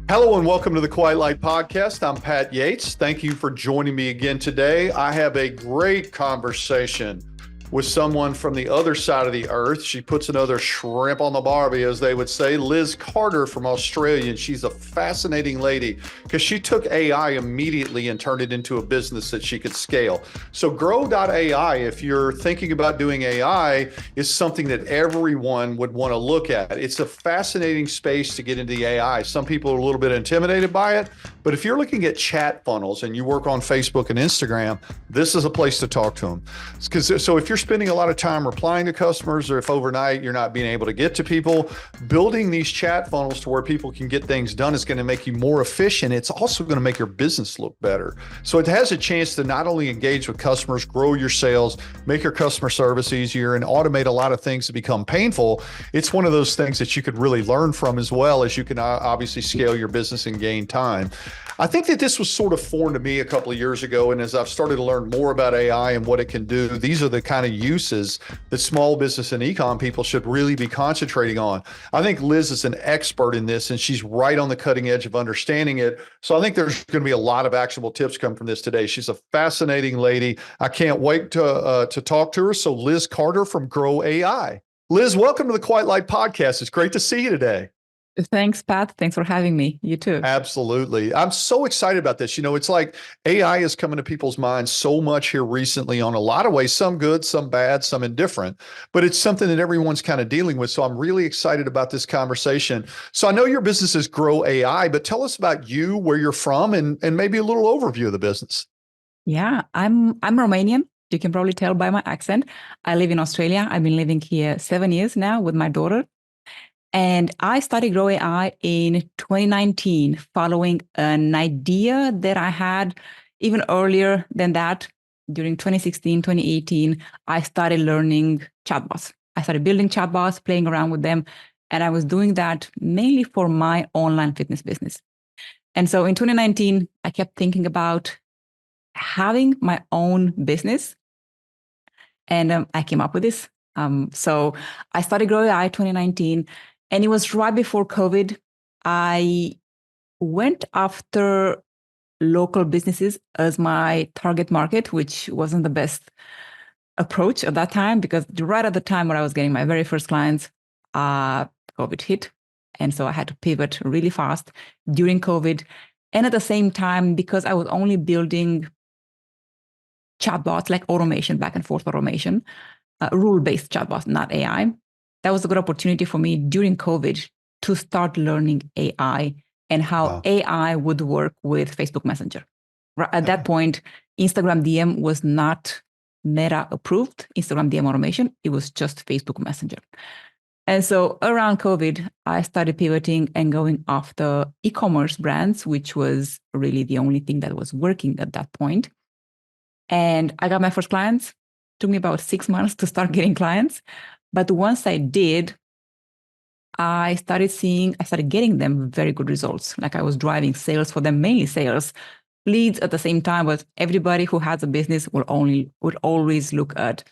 Hello and welcome to the Quiet Light Podcast. I'm Pat Yates. Thank you for joining me again today. I have a great conversation with someone from the other side of the earth. She puts another shrimp on the barbie, as they would say, Liz Carter from Australia. And she's a fascinating lady because she took AI immediately and turned it into a business that she could scale. So grow.ai, if you're thinking about doing AI, is something that everyone would want to look at. It's a fascinating space to get into the AI. Some people are a little bit intimidated by it, but if you're looking at chat funnels and you work on Facebook and Instagram, this is a place to talk to them. So if you're spending a lot of time replying to customers, or if overnight you're not being able to get to people, building these chat funnels to where people can get things done is going to make you more efficient. It's also going to make your business look better. So it has a chance to not only engage with customers, grow your sales, make your customer service easier, and automate a lot of things that become painful. It's one of those things that you could really learn from, as well as you can obviously scale your business and gain time. I think that this was sort of foreign to me a couple of years ago. And as I've started to learn more about AI and what it can do, these are the kind of uses that small business and ecom people should really be concentrating on. I think Liz is an expert in this, and she's right on the cutting edge of understanding it. So I think there's going to be a lot of actionable tips come from this today. She's a fascinating lady. I can't wait to talk to her. So Liz Carter from Grow AI. Liz, welcome to the Quiet Light Podcast. It's great to see you today. Thanks, Pat. Thanks for having me. You too. Absolutely. I'm so excited about this. It's like AI is coming to people's minds so much here recently on a lot of ways, some good, some bad, some indifferent, but it's something that everyone's kind of dealing with. So I'm really excited about this conversation. So I know your business is Grow AI, but tell us about you, where you're from, and maybe a little overview of the business. Yeah, I'm Romanian. You can probably tell by my accent. I live in Australia. I've been living here 7 years now with my daughter. And I started Grow AI in 2019, following an idea that I had even earlier than that. During 2016, 2018, I started learning chatbots. I started building chatbots, playing around with them. And I was doing that mainly for my online fitness business. And so in 2019, I kept thinking about having my own business. And I came up with this. So I started Grow AI 2019. And it was right before COVID. I went after local businesses as my target market, which wasn't the best approach at that time, because right at the time when I was getting my very first clients, COVID hit. And so I had to pivot really fast during COVID. And at the same time, because I was only building chatbots, like automation, back and forth automation, rule-based chatbots, not AI. That was a good opportunity for me during COVID to start learning AI and how AI would work with Facebook Messenger. At that point, Instagram DM was not Meta approved, Instagram DM automation. It was just Facebook Messenger. And so around COVID, I started pivoting and going after e-commerce brands, which was really the only thing that was working at that point. And I got my first clients. It took me about 6 months to start getting clients. But once I did, I started getting them very good results. Like I was driving sales for them, mainly sales, leads at the same time. But everybody who has a business would always look at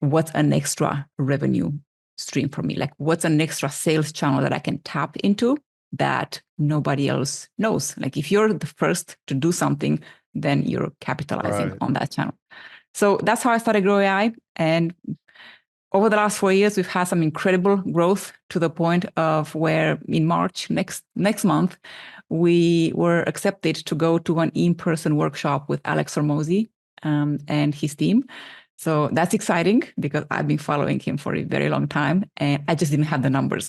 what's an extra revenue stream for me? Like what's an extra sales channel that I can tap into that nobody else knows? Like if you're the first to do something, then you're capitalizing on that channel. So that's how I started Grow AI. And over the last 4 years, we've had some incredible growth to the point of where in March, next month, we were accepted to go to an in-person workshop with Alex Hormozi and his team. So that's exciting because I've been following him for a very long time, and I just didn't have the numbers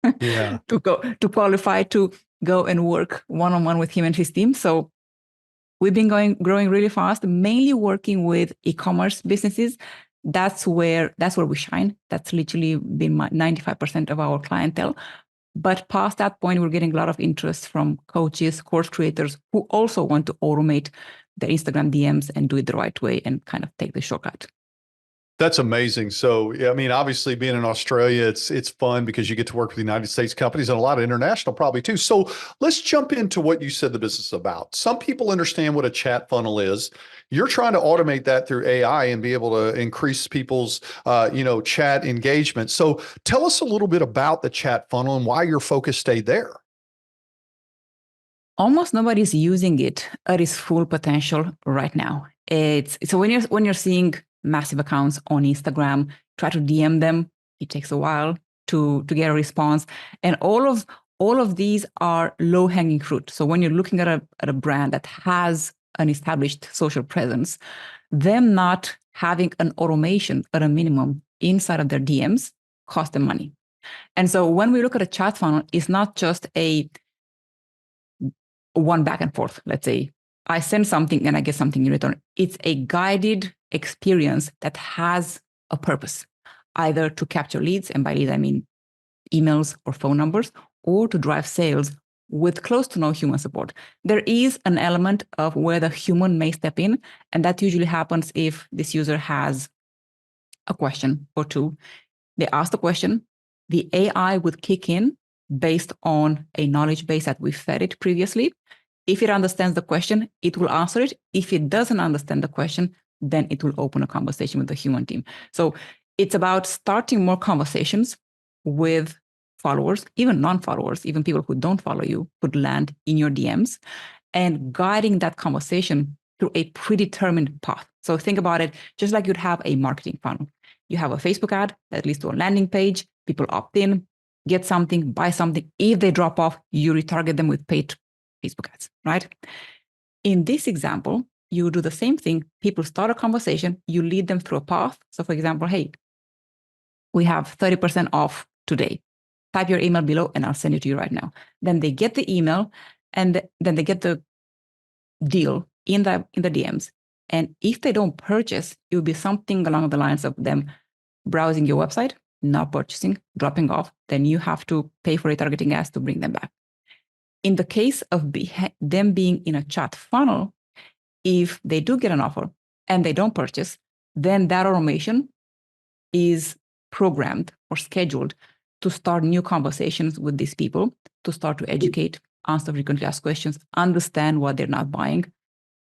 to qualify to go and work one-on-one with him and his team. So we've been growing really fast, mainly working with e-commerce businesses. That's where we shine. That's literally been 95% of our clientele. But past that point, we're getting a lot of interest from coaches, course creators who also want to automate their Instagram DMs and do it the right way and kind of take the shortcut. That's amazing. So, I mean, obviously being in Australia, it's fun because you get to work with United States companies and a lot of international probably too. So let's jump into what you said the business is about. Some people understand what a chat funnel is. You're trying to automate that through AI and be able to increase people's, chat engagement. So tell us a little bit about the chat funnel and why your focus stayed there. Almost nobody's using it at its full potential right now. It's so when you're seeing massive accounts on Instagram, try to DM them. It takes a while to get a response, and all of these are low hanging fruit. So when you're looking at a brand that has an established social presence, them not having an automation at a minimum inside of their DMs cost them money. And so when we look at a chat funnel, it's not just a one back and forth. Let's say I send something and I get something in return. It's a guided experience that has a purpose, either to capture leads, and by leads I mean emails or phone numbers, or to drive sales with close to no human support. There is an element of where the human may step in, and that usually happens if this user has a question or two. They ask the question, the AI would kick in based on a knowledge base that we fed it previously. If it understands the question, it will answer it. If it doesn't understand the question, then it will open a conversation with the human team. So it's about starting more conversations with followers, even non-followers, even people who don't follow you could land in your DMs, and guiding that conversation through a predetermined path. So think about it just like you'd have a marketing funnel. You have a Facebook ad that leads to a landing page, people opt in, get something, buy something. If they drop off, you retarget them with paid Facebook ads, right? In this example, you do the same thing. People start a conversation, you lead them through a path. So for example, hey, we have 30% off today. Type your email below and I'll send it to you right now. Then they get the email and then they get the deal in the DMs. And if they don't purchase, it will be something along the lines of them browsing your website, not purchasing, dropping off. Then you have to pay for retargeting ads to bring them back. In the case of them being in a chat funnel, if they do get an offer and they don't purchase, then that automation is programmed or scheduled to start new conversations with these people, to start to educate, answer frequently asked questions, understand what they're not buying.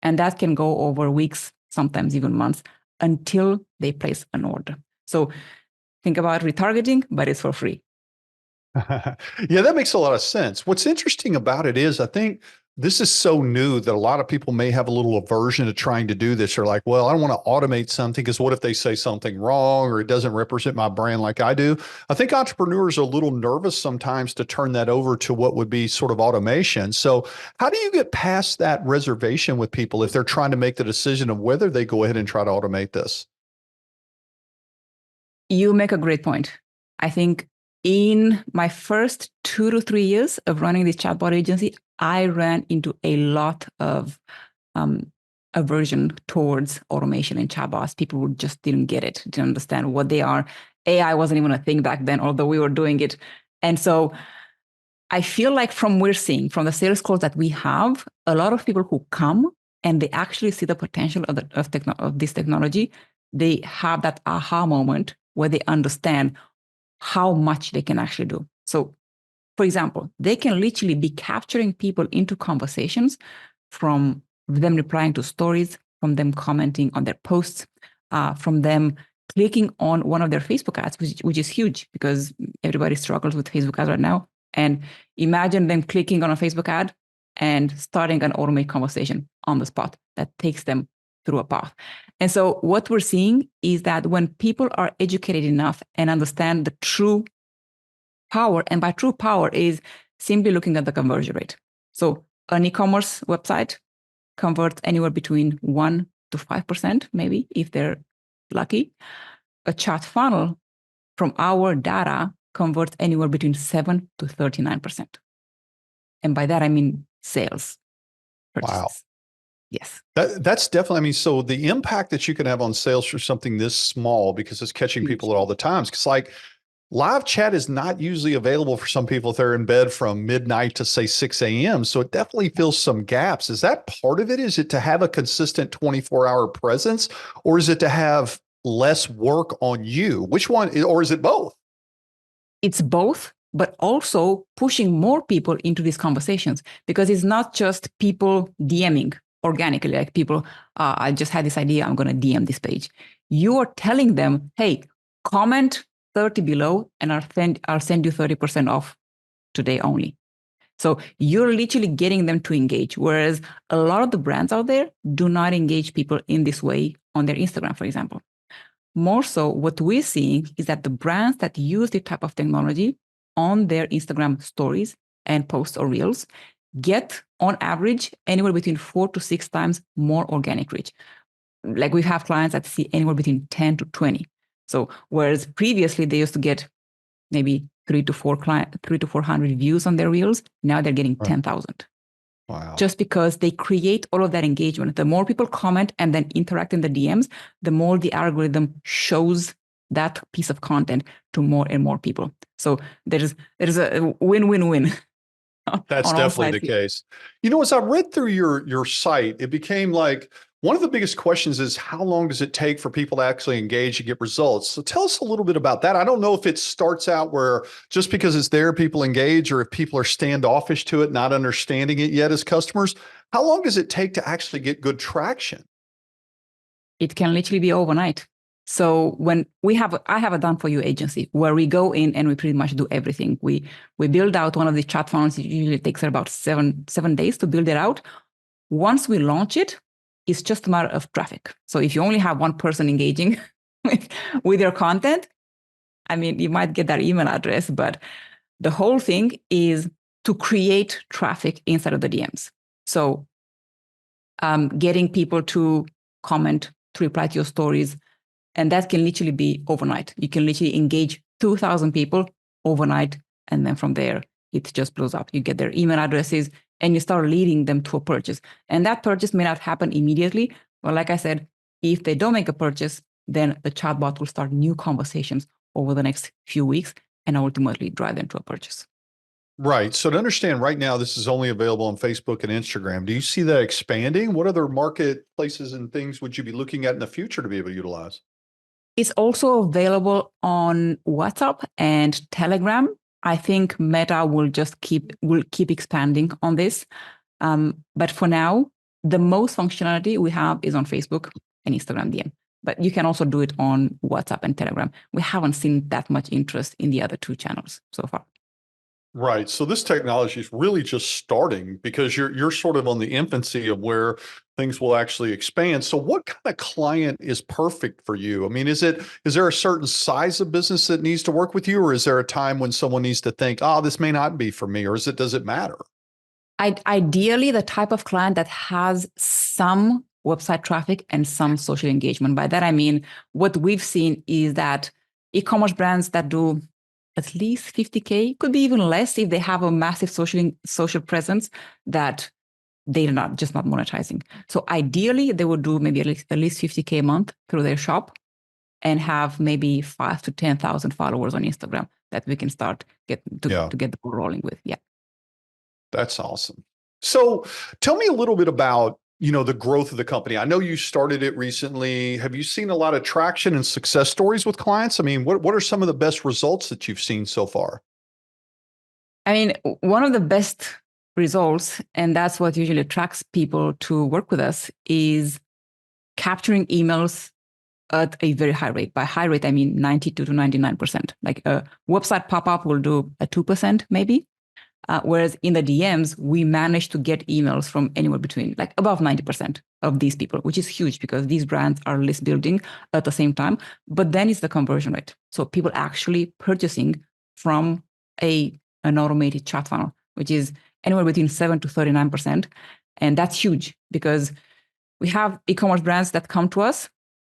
And that can go over weeks, sometimes even months, until they place an order. So think about retargeting, but it's for free. Yeah, that makes a lot of sense. What's interesting about it is I think this is so new that a lot of people may have a little aversion to trying to do this. They're like, well, I don't want to automate something because what if they say something wrong or it doesn't represent my brand like I do? I think entrepreneurs are a little nervous sometimes to turn that over to what would be sort of automation. So how do you get past that reservation with people if they're trying to make the decision of whether they go ahead and try to automate this? You make a great point. I think in my first 2 to 3 years of running this chatbot agency, I ran into a lot of aversion towards automation and chatbots. People just didn't get it, didn't understand what they are. AI wasn't even a thing back then, although we were doing it. And so I feel like from the sales calls that we have, a lot of people who come and they actually see the potential of this technology, they have that aha moment where they understand how much they can actually do. So, for example, they can literally be capturing people into conversations from them replying to stories, from them commenting on their posts, from them clicking on one of their Facebook ads, which is huge because everybody struggles with Facebook ads right now. And imagine them clicking on a Facebook ad and starting an automated conversation on the spot that takes them through a path. And so what we're seeing is that when people are educated enough and understand the true power, and by true power is simply looking at the conversion rate. So an e-commerce website converts anywhere between 1 to 5%, maybe, if they're lucky. A chat funnel from our data converts anywhere between 7 to 39%. And by that, I mean sales purchases. Wow. Yes. That's definitely, I mean, so the impact that you can have on sales for something this small, because it's catching people at all the times. Because like live chat is not usually available for some people if they're in bed from midnight to say 6 a.m. So it definitely fills some gaps. Is that part of it? Is it to have a consistent 24-hour presence, or is it to have less work on you? Which one, or is it both? It's both, but also pushing more people into these conversations, because it's not just people DMing organically, like people, I just had this idea, I'm going to DM this page. You're telling them, hey, comment 30 below and I'll send you 30% off today only. So you're literally getting them to engage. Whereas a lot of the brands out there do not engage people in this way on their Instagram, for example. More so, what we're seeing is that the brands that use the type of technology on their Instagram stories and posts or reels get, on average, anywhere between 4 to 6 times more organic reach. Like we have clients that see anywhere between 10 to 20. So whereas previously they used to get maybe 3 to 400 views on their reels, now they're getting 10,000. Wow. Just because they create all of that engagement. The more people comment and then interact in the DMs, the more the algorithm shows that piece of content to more and more people. So there's a win-win-win. That's definitely the case. As I read through your site, it became like one of the biggest questions is how long does it take for people to actually engage and get results? So tell us a little bit about that. I don't know if it starts out where just because it's there, people engage, or if people are standoffish to it, not understanding it yet as customers. How long does it take to actually get good traction? It can literally be overnight. So when I have a done for you agency where we go in and we pretty much do everything. We build out one of the chat funnels. It usually takes about seven days to build it out. Once we launch it, it's just a matter of traffic. So if you only have one person engaging with your content, I mean, you might get their email address, but the whole thing is to create traffic inside of the DMs. So getting people to comment, to reply to your stories, and that can literally be overnight. You can literally engage 2,000 people overnight, and then from there, it just blows up. You get their email addresses, and you start leading them to a purchase. And that purchase may not happen immediately, but like I said, if they don't make a purchase, then the chatbot will start new conversations over the next few weeks and ultimately drive them to a purchase. Right. So to understand right now, this is only available on Facebook and Instagram. Do you see that expanding? What other marketplaces and things would you be looking at in the future to be able to utilize? It's also available on WhatsApp and Telegram. I think Meta will keep expanding on this. But for now, the most functionality we have is on Facebook and Instagram DM. But you can also do it on WhatsApp and Telegram. We haven't seen that much interest in the other two channels so far. Right. So this technology is really just starting because you're sort of on the infancy of where things will actually expand. So what kind of client is perfect for you? I mean, is there a certain size of business that needs to work with you, or is there a time when someone needs to think, oh, this may not be for me, or does it matter? Ideally, the type of client that has some website traffic and some social engagement. By that, I mean, what we've seen is that e-commerce brands that do at least 50K, could be even less if they have a massive social presence that they're not monetizing. So ideally, they would do maybe at least 50K a month through their shop and have maybe 5 to 10,000 followers on Instagram that we can start to get the ball rolling with. Yeah. That's awesome. So tell me a little bit about, the growth of the company. I know you started it recently. Have you seen a lot of traction and success stories with clients? I mean, what are some of the best results that you've seen so far? I mean, one of the best results, and that's what usually attracts people to work with us, is capturing emails at a very high rate. By high rate, I mean 92 to 99%. Like a website pop-up will do a 2% maybe. Whereas in the DMs, we managed to get emails from anywhere between like above 90% of these people, which is huge because these brands are list building at the same time. But then it's the conversion rate. So people actually purchasing from an automated chat funnel, which is anywhere between 7 to 39%. And that's huge because we have e-commerce brands that come to us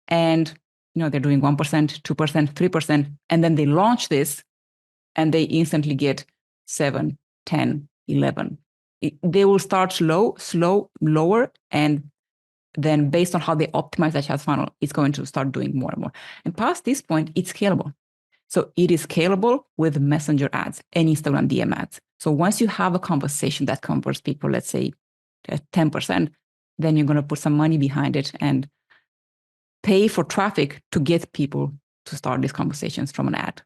and they're doing 1%, 2%, 3%. And then they launch this and they instantly get 7, 10, 11. They will start lower, and then based on how they optimize that chat funnel, it's going to start doing more and more. And past this point, it's scalable. So it is scalable with messenger ads and Instagram DM ads. So once you have a conversation that converts people, let's say 10%, then you're going to put some money behind it and pay for traffic to get people to start these conversations from an ad.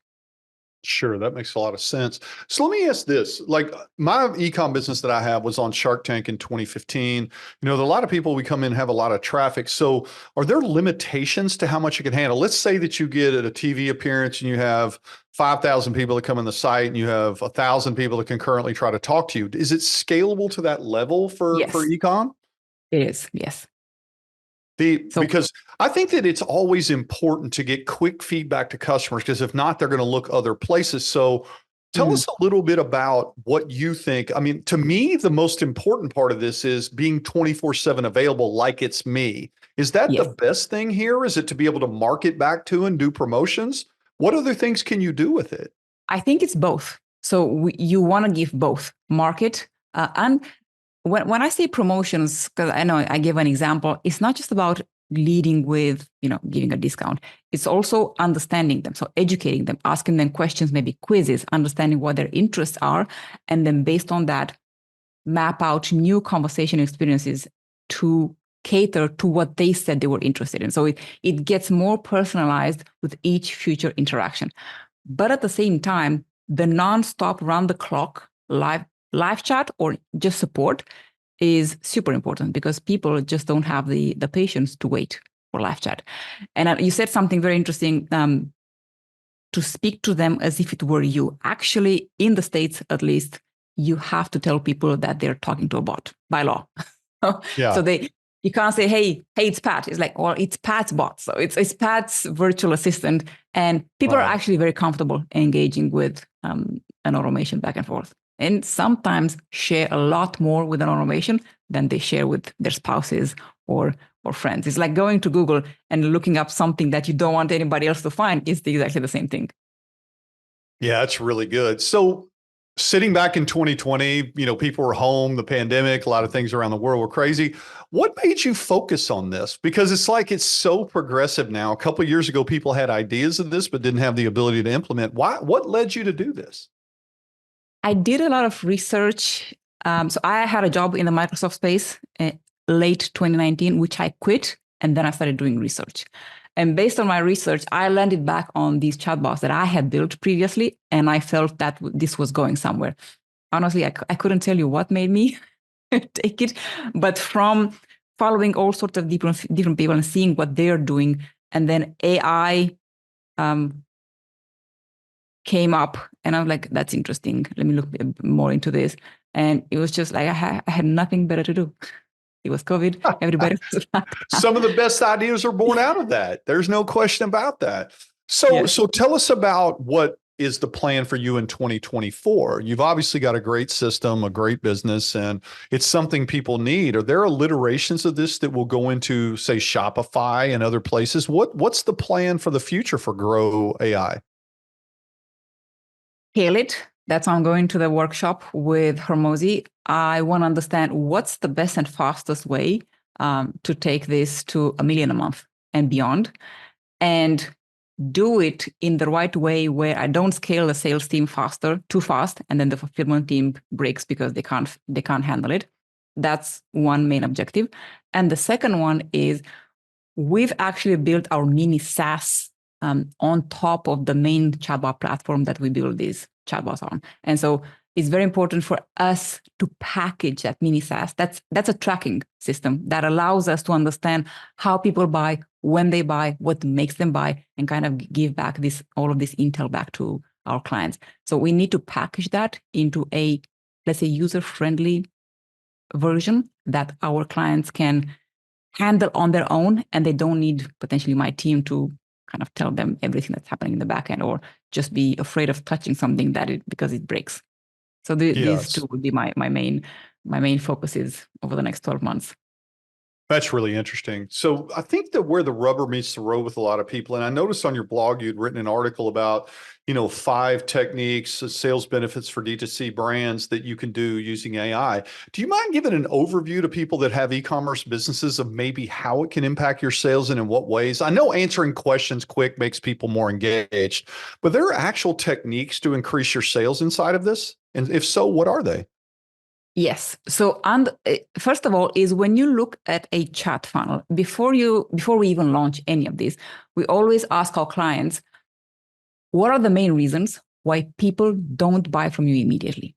Sure, that makes a lot of sense. So let me ask this, like my e-com business that I have was on Shark Tank in 2015. There are a lot of people, we come in, have a lot of traffic. So are there limitations to how much you can handle? Let's say that you get at a TV appearance and you have 5,000 people that come in the site and you have 1,000 people that concurrently try to talk to you. Is it scalable to that level for Yes, e-com? it is. Yes. So Because I think that it's always important to get quick feedback to customers, because if not, they're going to look other places. So tell mhm, us a little bit about what you think. I mean, to me, the most important part of this is being 24/7 available like it's me. Is that the yes, best thing here? Is it to be able to market back to and do promotions? What other things can you do with it? I think it's both. So you want to give both market and when I say promotions, because I know I gave an example, it's not just about leading with, giving a discount. It's also understanding them. So educating them, asking them questions, maybe quizzes, understanding what their interests are. And then based on that, map out new conversation experiences to cater to what they said they were interested in. So it gets more personalized with each future interaction. But at the same time, the nonstop round the clock live chat or just support is super important because people just don't have the patience to wait for live chat. And you said something very interesting, to speak to them as if it were you. Actually, in the States, at least, you have to tell people that they're talking to a bot by law. Yeah. So you can't say, hey, it's Pat. It's like, well, it's Pat's bot. So it's Pat's virtual assistant. And people are Right. actually very comfortable engaging with an automation back and forth. And sometimes share a lot more with an automation than they share with their spouses or friends. It's like going to Google and looking up something that you don't want anybody else to find. It's exactly the same thing. Yeah, that's really good. So sitting back in 2020, people were home, the pandemic, a lot of things around the world were crazy. What made you focus on this? Because it's like it's so progressive now. A couple of years ago, people had ideas of this, but didn't have the ability to implement. Why? What led you to do this? I did a lot of research. So I had a job in the Microsoft space late 2019, which I quit. And then I started doing research. And based on my research, I landed back on these chatbots that I had built previously. And I felt that this was going somewhere. Honestly, I couldn't tell you what made me take it. But from following all sorts of different people and seeing what they're doing, and then AI came up and I'm like, that's interesting. Let me look more into this. And it was just like, I had nothing better to do. It was COVID. Everybody was locked down. Some of the best ideas are born out of that. There's no question about that. So, Yes. so tell us about what is the plan for you in 2024. You've obviously got a great system, a great business, and it's something people need. Are there alliterations of this that will go into, say, Shopify and other places? What's the plan for the future for Grow AI? Scale it. That's why I'm going to the workshop with Hormozy. I want to understand what's the best and fastest way to take this to 1 million a month and beyond, and do it in the right way where I don't scale the sales team too fast, and then the fulfillment team breaks because they can't handle it. That's one main objective. And the second one is we've actually built our mini SaaS on top of the main chatbot platform that we build these chatbots on. And so it's very important for us to package that mini SaaS. That's a tracking system that allows us to understand how people buy, when they buy, what makes them buy, and kind of give back all of this intel back to our clients. So we need to package that into a, let's say, user-friendly version that our clients can handle on their own, and they don't need potentially my team to kind of tell them everything that's happening in the back end, or just be afraid of touching something because it breaks. So these Yes. two would be my main focuses over the next 12 months. That's really interesting. So I think that where the rubber meets the road with a lot of people, and I noticed on your blog, you'd written an article about, 5 techniques, sales benefits for D2C brands that you can do using AI. Do you mind giving an overview to people that have e-commerce businesses of maybe how it can impact your sales and in what ways? I know answering questions quick makes people more engaged, but there are actual techniques to increase your sales inside of this? And if so, what are they? Yes. So, first of all, is when you look at a chat funnel, before we even launch any of these, we always ask our clients, what are the main reasons why people don't buy from you immediately.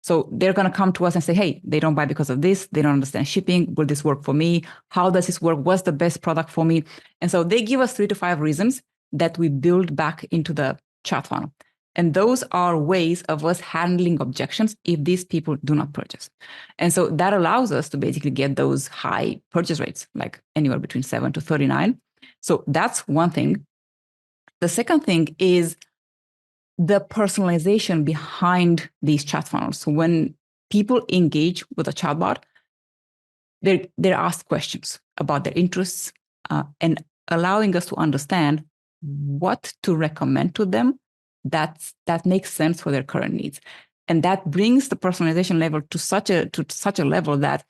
So they're going to come to us and say, hey, they don't buy because of this. They don't understand shipping. Will this work for me? How does this work? What's the best product for me? And so they give us 3 to 5 reasons that we build back into the chat funnel. And those are ways of us handling objections if these people do not purchase. And so that allows us to basically get those high purchase rates, like anywhere between 7 to 39. So that's one thing. The second thing is the personalization behind these chat funnels. So when people engage with a chatbot, they're asked questions about their interests and allowing us to understand what to recommend to them that makes sense for their current needs. And that brings the personalization level to such a level that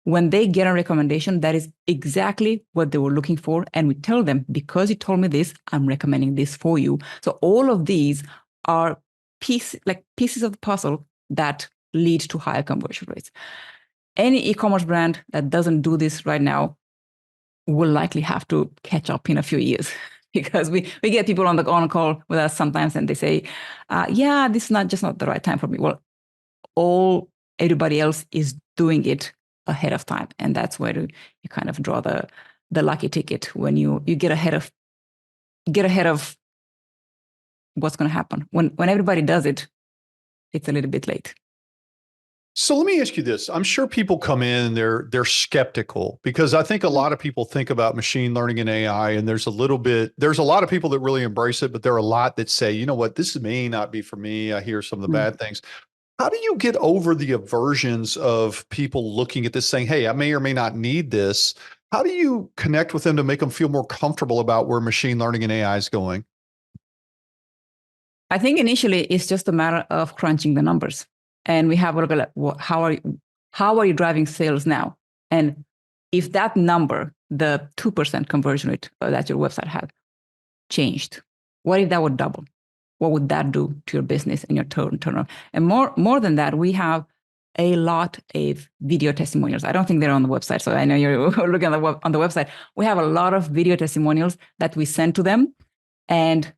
when they get a recommendation, that is exactly what they were looking for. And we tell them, because you told me this, I'm recommending this for you. So all of these are pieces of the puzzle that lead to higher conversion rates. Any e-commerce brand that doesn't do this right now will likely have to catch up in a few years because we get people on call with us sometimes and they say, yeah, this is not the right time for me. Well, everybody else is doing it ahead of time. And that's where you kind of draw the lucky ticket when you get ahead of what's going to happen. When everybody does it, it's a little bit late. So let me ask you this. I'm sure people come in, they're skeptical because I think a lot of people think about machine learning and AI, and there's a lot of people that really embrace it, but there are a lot that say, you know what, this may not be for me. I hear some of the bad things. How do you get over the aversions of people looking at this saying, hey, I may or may not need this? How do you connect with them to make them feel more comfortable about where machine learning and AI is going? I think initially it's just a matter of crunching the numbers. And we have a look at how are you driving sales now? And if that number, the 2% conversion rate that your website had, changed, what if that would double? What would that do to your business and your turnover? And more than that, we have a lot of video testimonials. I don't think they're on the website, so I know you're looking on the website. We have a lot of video testimonials that we send to them, and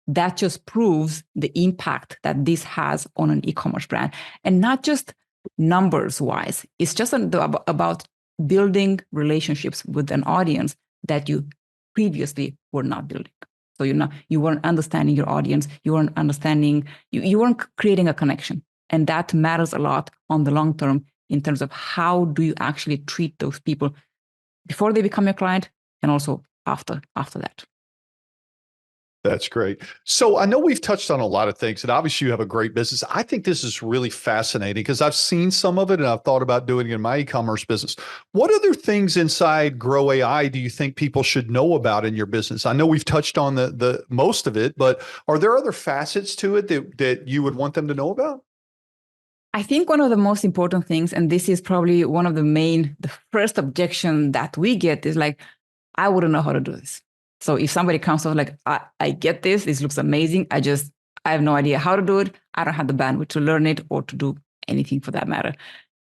that just proves the impact that this has on an e-commerce brand. And not just numbers wise, it's just about building relationships with an audience that you previously were not building. So you weren't understanding your audience, you weren't creating a connection. And that matters a lot on the long term in terms of how do you actually treat those people before they become your client and also after that. That's great. So I know we've touched on a lot of things, and obviously you have a great business. I think this is really fascinating because I've seen some of it and I've thought about doing it in my e-commerce business. What other things inside Grow AI do you think people should know about in your business? I know we've touched on the most of it, but are there other facets to it that you would want them to know about? I think one of the most important things, and this is probably one of the first objection that we get is like, I wouldn't know how to do this. So if somebody comes to like, I get this looks amazing. I have no idea how to do it. I don't have the bandwidth to learn it or to do anything for that matter.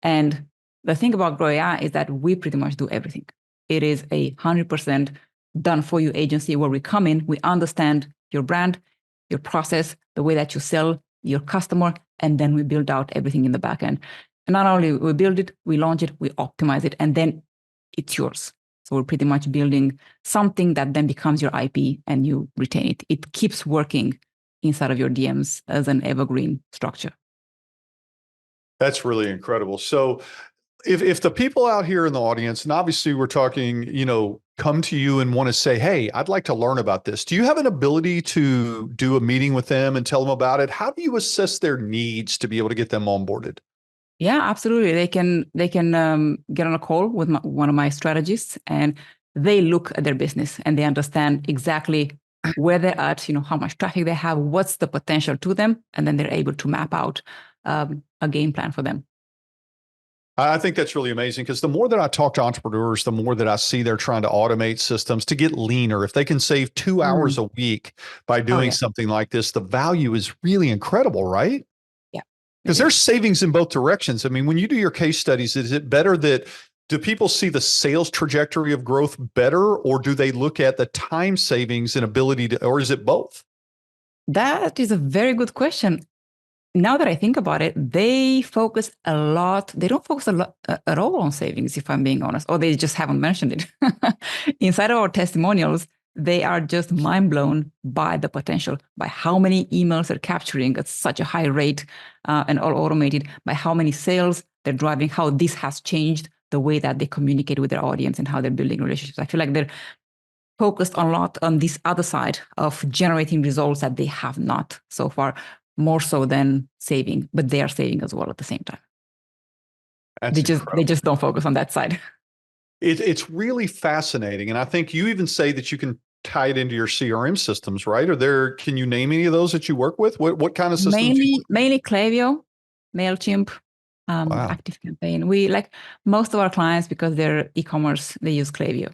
And the thing about Grow AI is that we pretty much do everything. It is 100% done for you agency where we come in, we understand your brand, your process, the way that you sell, your customer, and then we build out everything in the back end. And not only we build it, we launch it, we optimize it, and then it's yours. So we're pretty much building something that then becomes your IP and you retain it. It keeps working inside of your DMs as an evergreen structure. That's really incredible. So if the people out here in the audience, and obviously we're talking, come to you and want to say, hey, I'd like to learn about this. Do you have an ability to do a meeting with them and tell them about it? How do you assess their needs to be able to get them onboarded? Yeah, absolutely. They can get on a call with one of my strategists, and they look at their business and they understand exactly where they're at, how much traffic they have, what's the potential to them, and then they're able to map out a game plan for them. I think that's really amazing because the more that I talk to entrepreneurs, the more that I see they're trying to automate systems to get leaner. If they can save 2 hours a week by doing something like this, the value is really incredible, right? Because there's savings in both directions. I mean, when you do your case studies, is it better do people see the sales trajectory of growth better, or do they look at the time savings and ability to, or is it both? That is a very good question. Now that I think about it, they focus a lot. They don't focus a lot at all on savings, if I'm being honest, or they just haven't mentioned it. Inside of our testimonials, they are just mind blown by the potential, by how many emails they're capturing at such a high rate and all automated, by how many sales they're driving, how this has changed the way that they communicate with their audience and how they're building relationships. I feel like they're focused a lot on this other side of generating results that they have not so far, more so than saving, but they are saving as well at the same time. That's they just don't focus on that side. It's really fascinating. And I think you even say that you can tie it into your CRM systems, right? Can you name any of those that you work with? What kind of systems? Mainly Klaviyo, MailChimp, Wow. ActiveCampaign. We like most of our clients, because they're e-commerce, they use Klaviyo.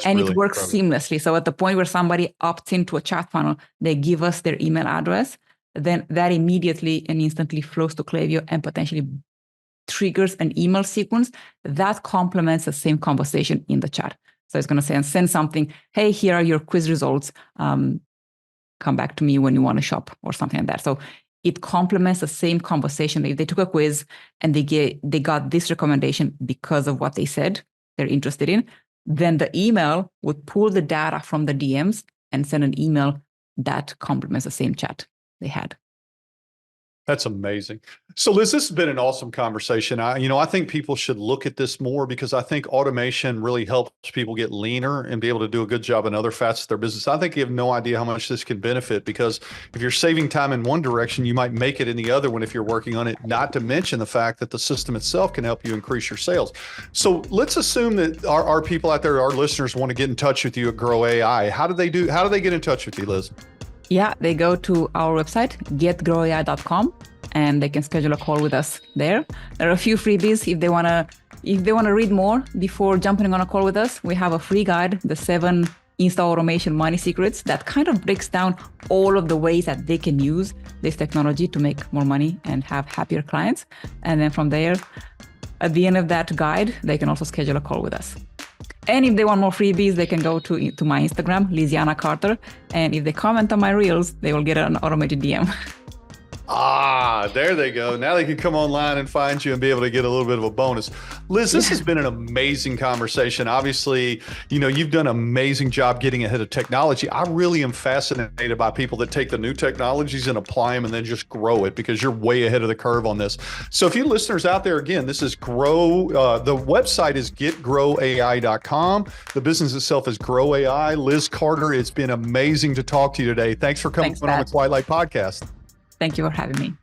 And it works seamlessly. So at the point where somebody opts into a chat funnel, they give us their email address, then that immediately and instantly flows to Klaviyo and potentially triggers an email sequence that complements the same conversation in the chat. So it's going to send something, hey, here are your quiz results. Come back to me when you want to shop, or something like that. So it complements the same conversation. If they took a quiz and they got this recommendation because of what they said they're interested in, then the email would pull the data from the DMs and send an email that complements the same chat they had. That's amazing. So Liz, this has been an awesome conversation. I think people should look at this more, because I think automation really helps people get leaner and be able to do a good job in other facets of their business. I think you have no idea how much this can benefit, because if you're saving time in one direction, you might make it in the other one if you're working on it, not to mention the fact that the system itself can help you increase your sales. So let's assume that our people out there, our listeners, want to get in touch with you at Grow AI. How do they get in touch with you, Liz? Yeah, they go to our website, getgrowai.com, and they can schedule a call with us there. There are a few freebies if they want to read more before jumping on a call with us. We have a free guide, the 7 Insta automation money secrets, that kind of breaks down all of the ways that they can use this technology to make more money and have happier clients. And then from there, at the end of that guide, they can also schedule a call with us. And if they want more freebies, they can go to my Instagram, Lisiana Carter. And if they comment on my reels, they will get an automated DM. There they go. Now they can come online and find you and be able to get a little bit of a bonus. Liz, this has been an amazing conversation. Obviously, you've done an amazing job getting ahead of technology. I really am fascinated by people that take the new technologies and apply them and then just grow it, because you're way ahead of the curve on this. So if you listeners out there, again, this is Grow. The website is getgrowai.com. The business itself is Grow AI. Liz Carter, it's been amazing to talk to you today. Thanks for coming on the Quiet Light podcast. Thank you for having me.